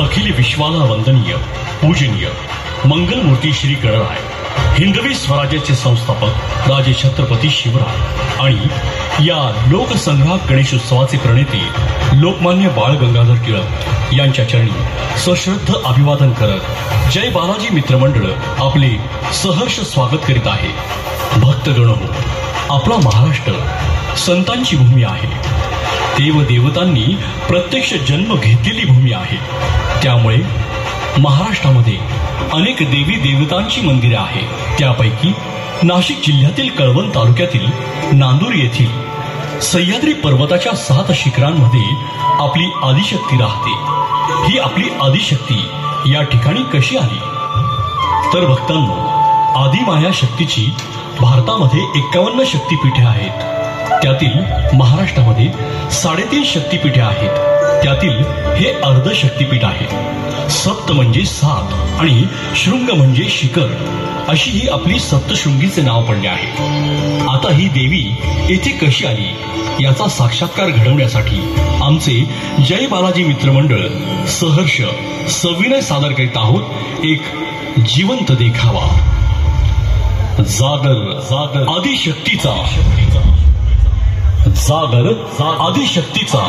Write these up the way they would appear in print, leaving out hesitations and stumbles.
अखिल विश्वाला वंदनीय पूजनीय मंगलमूर्ती श्री गणराय, हिंदवी स्वराज्याचे संस्थापक राजे छत्रपती शिवराय आणि या लोकसंग्राहक गणेशोत्सवाचे प्रणेते लोकमान्य बाळ गंगाधर टिळक यांच्या चरणी सश्रद्ध अभिवादन करत जय बालाजी मित्रमंडळ आपले सहर्ष स्वागत करीत आहे. भक्तगण हो, आपला महाराष्ट्र संतांची भूमी आहे. देवदेवतांनी प्रत्यक्ष जन्म घेतलेली भूमी आहे. त्यामुळे महाराष्ट्रामध्ये अनेक देवी देवतांची मंदिरे आहेत. त्यापैकी नाशिक जिल्ह्यातील कळवण तालुक्यातील नांदूर येथील सह्याद्री पर्वताच्या 7 शिखरांमध्ये आपली आदिशक्ती राहते. ही आपली आदिशक्ती या ठिकाणी कशी आली? तर भक्तांनो, आदिमाया शक्तीची भारतामध्ये 51 शक्तीपीठे आहेत. त्यातील महाराष्ट्रामध्ये 3.5 शक्तीपीठे आहेत. त्यातील हे अर्ध शक्तीपीठ आहे. सप्त म्हणजे 7 आणि शृंग म्हणजे शिखर, अशी ही आपली सप्तशृंगीचे नाव पडले आहे. आता ही देवी येथे कशी आली याचा साक्षात्कार घडवण्यासाठी आमचे जय बालाजी मित्रमंडळ सहर्ष सविनय सादर करीत आहोत एक जिवंत देखावा. जागर जागर आदिशक्तीचा, जागर आदिशक्तीचा.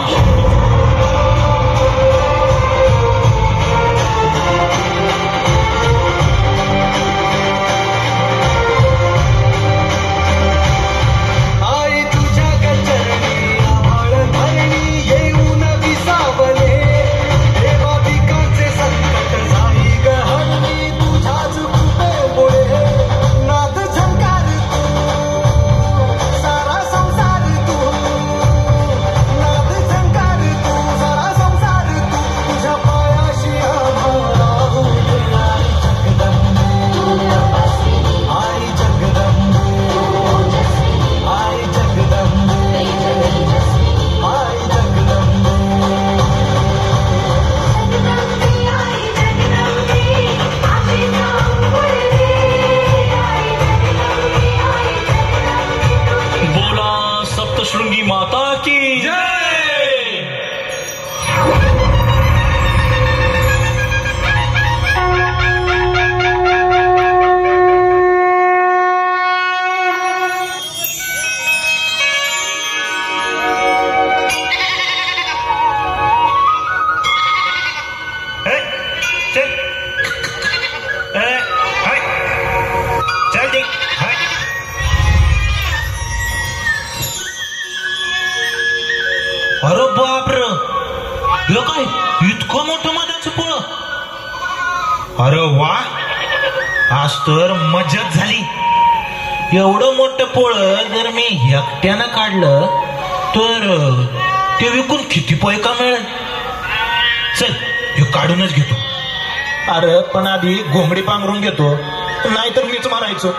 शृंगी माता की जय. अरे बापर, हे काय इतकं मोठं मधाचं पोळ? अरे वा, आज तर मजाच झाली. एवढं मोठं पोळ जर मी एकट्यानं काढलं तर ते विकून किती पैका मिळेल? चल, हे काढूनच घेतो. अरे पण आधी घोंगडी पांघरून घेतो, नाहीतर मीच मारायचो.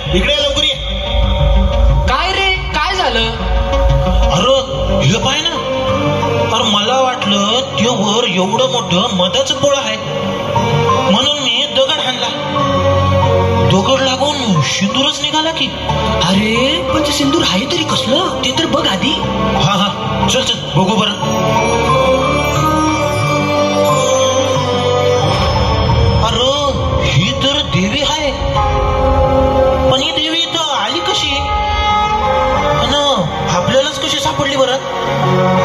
इकडे लवकर ये. काय रे, काय झालं? अरे हे पाय ना. अरे मला वाटलं ते वर एवढं मोठं मधाचं पोळ आहे म्हणून मी दगड हाणला. दगड लागून सिंदूरच निघाला की. अरे पण ते सिंदूर आहे तरी कसलं ते तर बघ आधी. हा हा, चल चल बघू बरं. अरे ही तर देवी आहे. पण ही देवी इथं आली कशी? आपल्यालाच कशी सापडली बरं?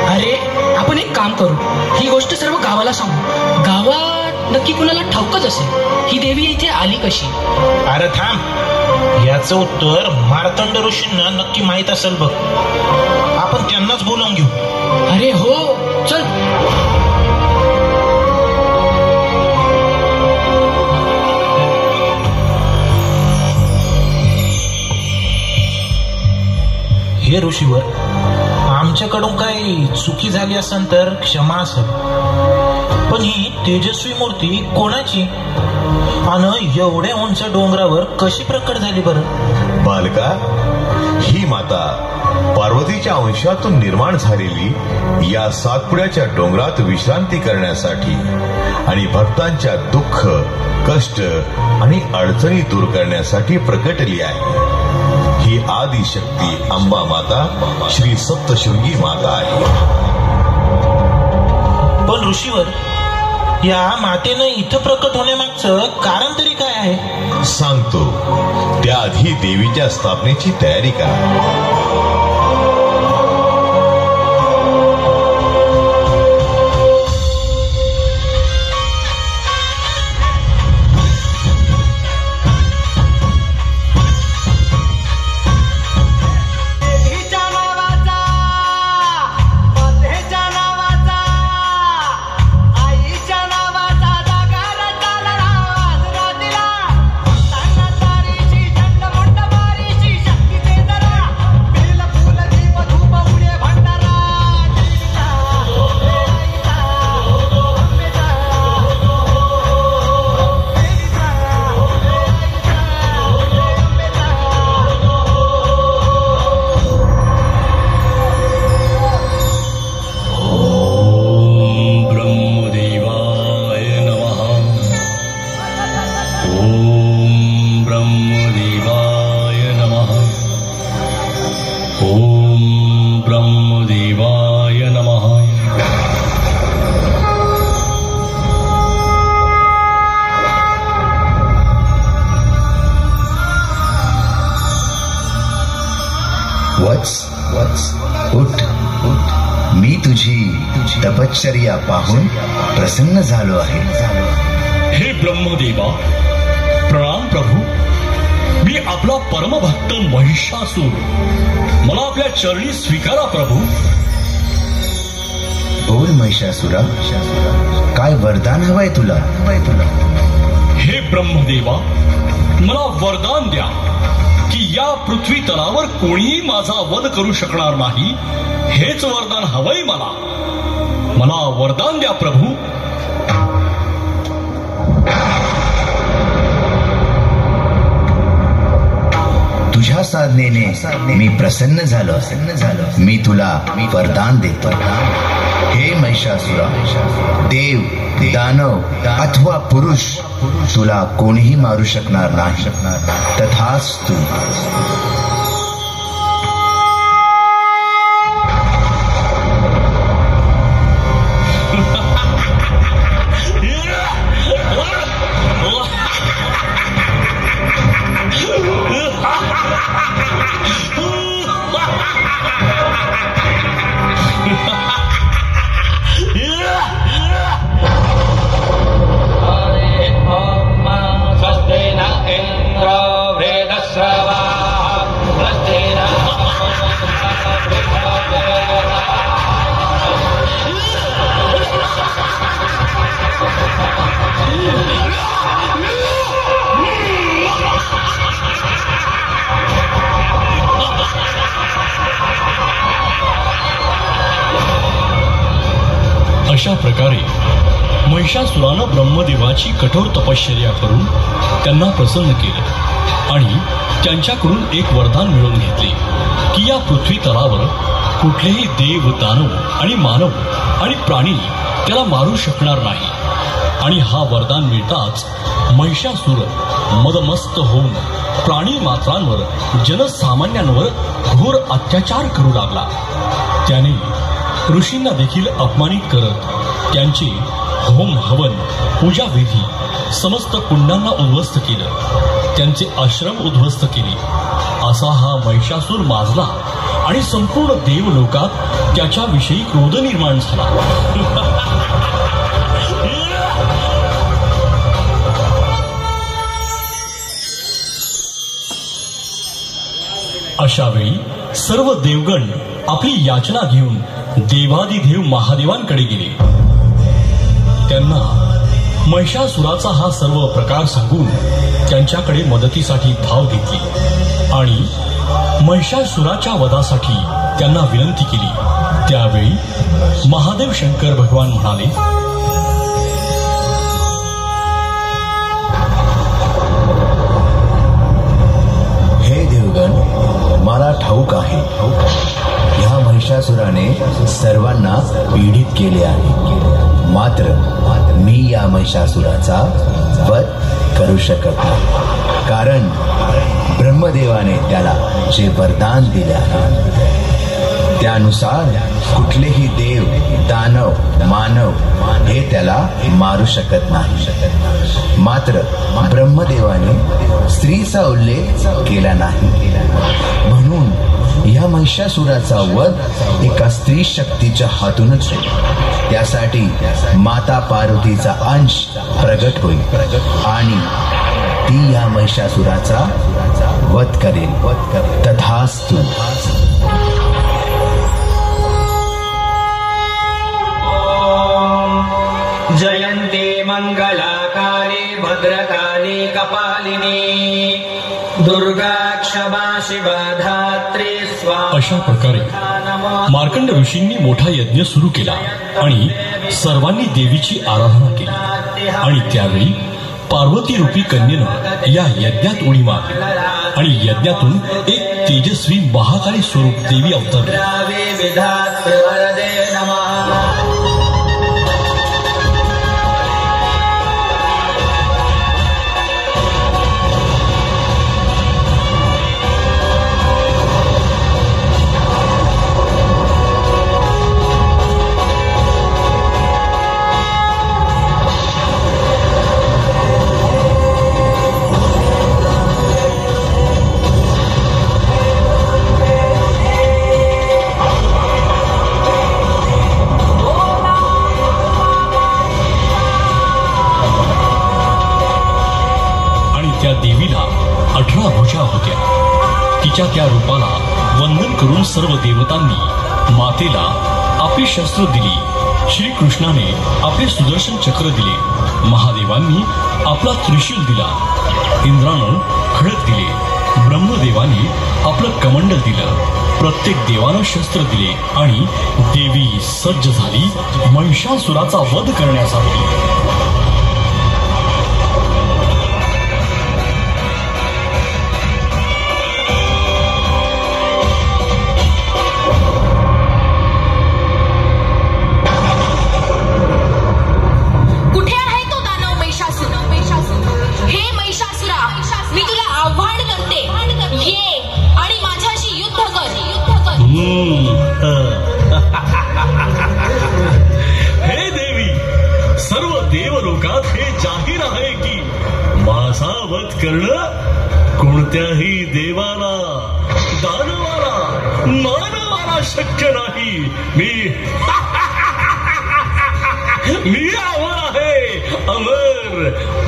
अरे आपण एक काम करू, ही गोष्ट सर्व गावाला सांगू. गावात नक्की कुणाला ठाऊकच असेल ही देवी इथे आली कशी. अरे थांब, याचं उत्तर मार्तंड ऋषींना नक्की माहित असेल बघ. आपण त्यांनाच बोलावून घेऊ. अरे हो, चल. हे ऋषीवर, आमच्याकडून काही चुकी झाली असेल तर क्षमा असेल. पण ही तेजस्वी मूर्ती कोणाची आणि एवढ्या उंच डोंगरावर कशी प्रकट झाली बरं? बालका, ही माता पार्वतीच्या अंशातून निर्माण झालेली या सातपुड्याच्या डोंगरात विश्रांती करण्यासाठी आणि भक्तांच्या दुःख, कष्ट आणि अडचणी दूर करण्यासाठी प्रकटली आहे. ही आदिशक्ती अंबा माता श्री सप्तशृंगी माता आहे. पण ऋषीवर, या मातेनं इथं प्रकट होण्यामागचं कारण तरी काय आहे? सांगतो. त्याआधी देवीच्या स्थापनेची तयारी करा. उठ, मी तुझी तपश्चर्या पाहून प्रसन्न झालो आहे. हे ब्रह्मदेवा, प्रणाम प्रभू. मी आपला परमभक्त महिषासूर. मला आपल्या चरणी स्वीकारा प्रभू. बोल महिषासुरा, काय वरदान हवंय तुला? हे ब्रह्मदेवा, मला वरदान द्या की या पृथ्वी तलावर कोणीही माझा वध करू शकणार नाही. हेच वरदान हवंय मला. मला वरदान द्या प्रभू. तुझ्या साधनेने मी प्रसन्न झालो. मी तुला वरदान देतो. हे महिषासुरा, देव, दानव अथवा पुरुष तुला कोणीही मारू शकणार नाही. तथास्तु. अशा प्रकारे महिषासुरानं ब्रह्मदेवाची कठोर तपश्चर्या करून त्यांना प्रसन्न केलं आणि त्यांच्याकडून एक वरदान मिळवून घेतले की या पृथ्वी तलावर कुठलेही देव, दानव आणि मानव आणि प्राणी त्याला मारू शकणार नाही. आणि हा वरदान मिळताच महिषासुर मदमस्त होऊन प्राणी मात्रांवर, जनसामान्यांवर घोर अत्याचार करू लागला. त्याने ऋषींना देखील अपमानित करत त्यांचे होम, हवन, पूजा विधी, समस्त कुंडांना उद्ध्वस्त केलं. त्यांचे आश्रम उद्ध्वस्त केले. असा हा महिषासूर माजला आणि संपूर्ण देवलोकात त्याच्याविषयी क्रोध निर्माण झाला. अशा वेळी सर्व देवगण आपली याचना घेऊन देवादिदेव महादेवांकडे गेले. त्यांना महिषासुराचा हा सर्व प्रकार सांगून त्यांच्याकडे मदतीसाठी धाव घेतली आणि महिषासुराच्या वधासाठी त्यांना विनंती केली. त्यावेळी महादेव शंकर भगवान म्हणाले, केले आहे. मात्र मी या महिषासुराचा वध करू शकत नाही, कारण ब्रह्मदेवाने त्याला जे वरदान दिले आहे त्यानुसार कुठलेही देव, दानव, मानव हे त्याला मारू शकत नाही. मात्र ब्रह्मदेवाने स्त्रीचा उल्लेख केला नाही, म्हणून या महिषासुराचा वध एका स्त्री शक्तीच्या हातूनच होईल. त्यासाठी माता पार्वतीचा अंश प्रगट होईल आणि ती या महिषासुराचा वध करेल. तथास्तु. जयन्ते मंगलाकाले भद्रकाली कपालिनी दुर्गा क्षमा शिवा धात्री स्वाहा. अशा प्रकारे मार्कंड ऋषींनी मोठा यज्ञ सुरू केला आणि सर्वांनी देवीची आराधना केली. आणि त्यावेळी पार्वती रूपी कन्येनं या यज्ञात उडी मारली आणि यज्ञातून एक तेजस्वी महाकाली स्वरूप देवी अवतरली. त्या देवीला 18 भुजा होत्या. तिच्या त्या रूपाला वंदन करून सर्व देवतांनी मातेला आपली शस्त्र दिली. श्रीकृष्णाने आपले सुदर्शन चक्र दिले, महादेवांनी आपला त्रिशूल दिला, इंद्रानं खडक दिले, ब्रह्मदेवाने आपलं कमंडल दिलं, प्रत्येक देवानं शस्त्र दिले आणि देवी सज्ज झाली महिषासुराचा वध करण्यासाठी. हे देवी, सर्व देवलोकात हे जाहीर आहे की माझा वध करणं कोणत्याही देवाला, दानवाला, मानवाला शक्य नाही. मी अमर आहे, अमर.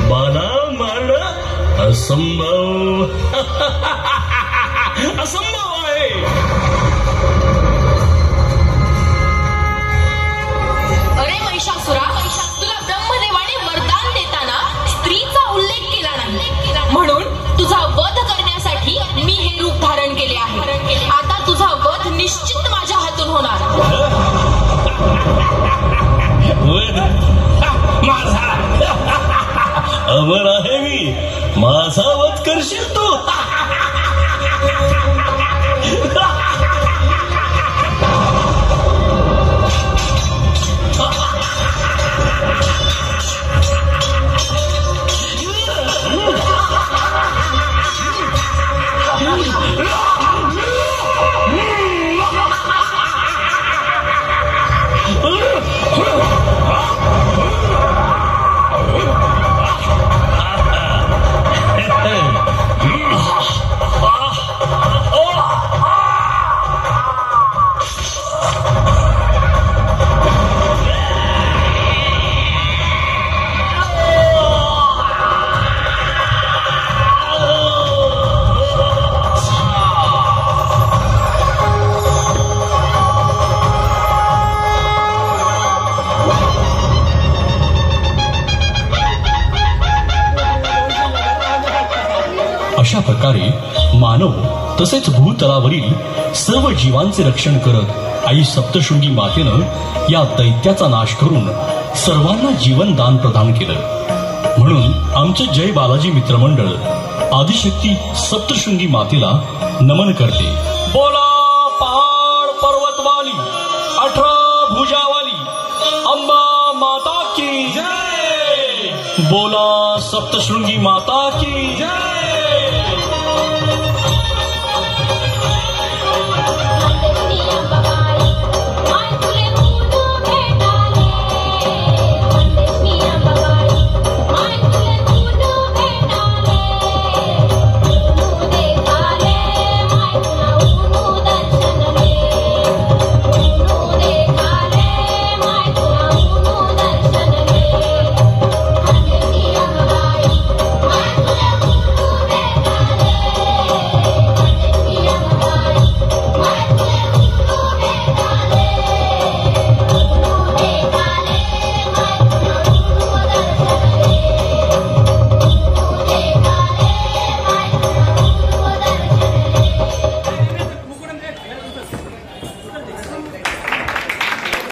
मला मारणं असंभव आहे. अरे महिषासुरा, तुला ब्रह्मदेवाने वरदान देताना स्त्रीचा उल्लेख केला नाही, म्हणून तुझा वध करण्यासाठी मी हे रूप धारण केले आहे. आता तुझा वध निश्चित माझ्या हातून होणार. माझा अमर आहे मी, माझा वध करशील तू. अशा प्रकारे मानव तसेच भूतलावरील सर्व जीवांचे रक्षण करत आई सप्तशृंगी मातेनं या दैत्याचा नाश करून सर्वांना जीवन दान प्रदान केलं. म्हणून आमचे जय बालाजी मित्रमंडळ आदिशक्ती सप्तशृंगी मातेला नमन करते. बोला पहाड पर्वतवाली, 18 भुजावाली की जय, बोला सप्तशृंगी माता की जय.